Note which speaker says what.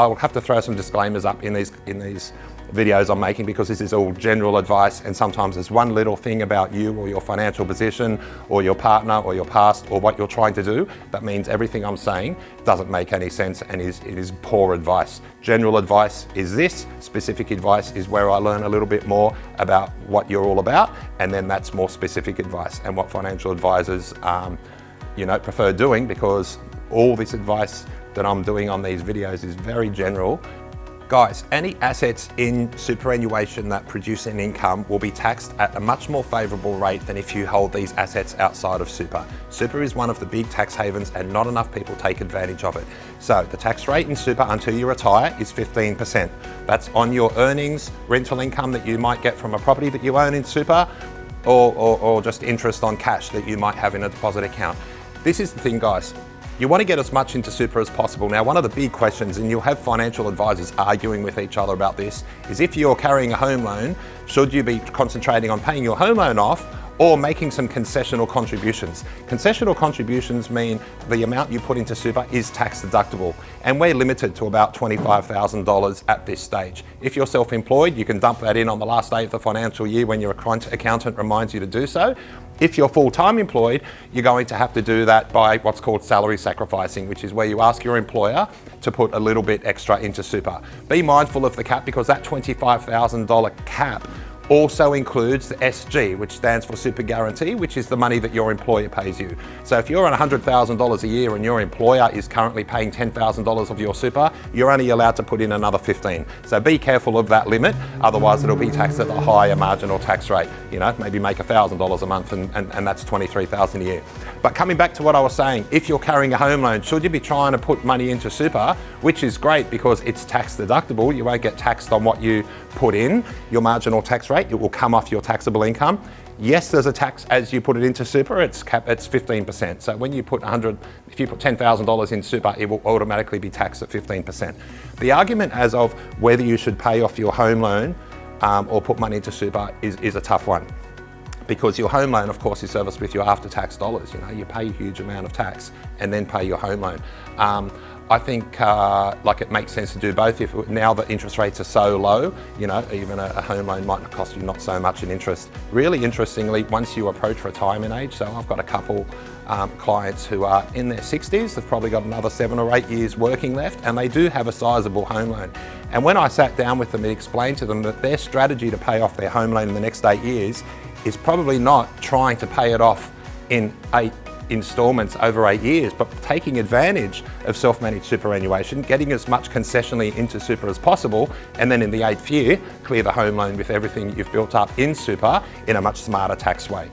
Speaker 1: I'll have to throw some disclaimers up in these videos I'm making, because this is all general advice, and sometimes there's one little thing about you or your financial position or your partner or your past or what you're trying to do that means everything I'm saying doesn't make any sense and it is poor advice. General advice is this, specific advice is where I learn a little bit more about what you're all about, and then that's more specific advice and what financial advisors prefer doing, because all this advice that I'm doing on these videos is very general. Guys, any assets in superannuation that produce an income will be taxed at a much more favourable rate than if you hold these assets outside of super. Super is one of the big tax havens and not enough people take advantage of it. So the tax rate in super until you retire is 15%. That's on your earnings, rental income that you might get from a property that you own in super, or just interest on cash that you might have in a deposit account. This is the thing, guys. You want to get as much into super as possible. Now, one of the big questions, and you'll have financial advisors arguing with each other about this, is if you're carrying a home loan, should you be concentrating on paying your home loan off or making some concessional contributions? Concessional contributions mean the amount you put into super is tax deductible, and we're limited to about $25,000 at this stage. If you're self-employed, you can dump that in on the last day of the financial year when your accountant reminds you to do so. If you're full-time employed, you're going to have to do that by what's called salary sacrificing, which is where you ask your employer to put a little bit extra into super. Be mindful of the cap, because that $25,000 cap also includes the SG, which stands for super guarantee, which is the money that your employer pays you. So if you're on $100,000 a year and your employer is currently paying $10,000 of your super, you're only allowed to put in another 15. So be careful of that limit, otherwise it'll be taxed at a higher marginal tax rate. Maybe make $1,000 a month and that's $23,000 a year. But coming back to what I was saying, if you're carrying a home loan, should you be trying to put money into super, which is great because it's tax deductible, you won't get taxed on what you put in, your marginal tax rate, it will come off your taxable income. Yes, there's a tax as you put it into super, it's 15%. So when you put if you put $10,000 in super, it will automatically be taxed at 15%. The argument as of whether you should pay off your home loan or put money into super is a tough one. Because your home loan, of course, is serviced with your after-tax dollars. You pay a huge amount of tax and then pay your home loan. I think it makes sense to do both. Now that interest rates are so low, even a home loan might cost you not so much in interest. Really interestingly, once you approach retirement age, so I've got a couple clients who are in their 60s, they've probably got another 7 or 8 years working left, and they do have a sizable home loan. And when I sat down with them and explained to them that their strategy to pay off their home loan in the next 8 years is probably not trying to pay it off in 8 installments over 8 years, but taking advantage of self-managed superannuation, getting as much concessionally into super as possible, and then in the 8th year, clear the home loan with everything you've built up in super in a much smarter tax way.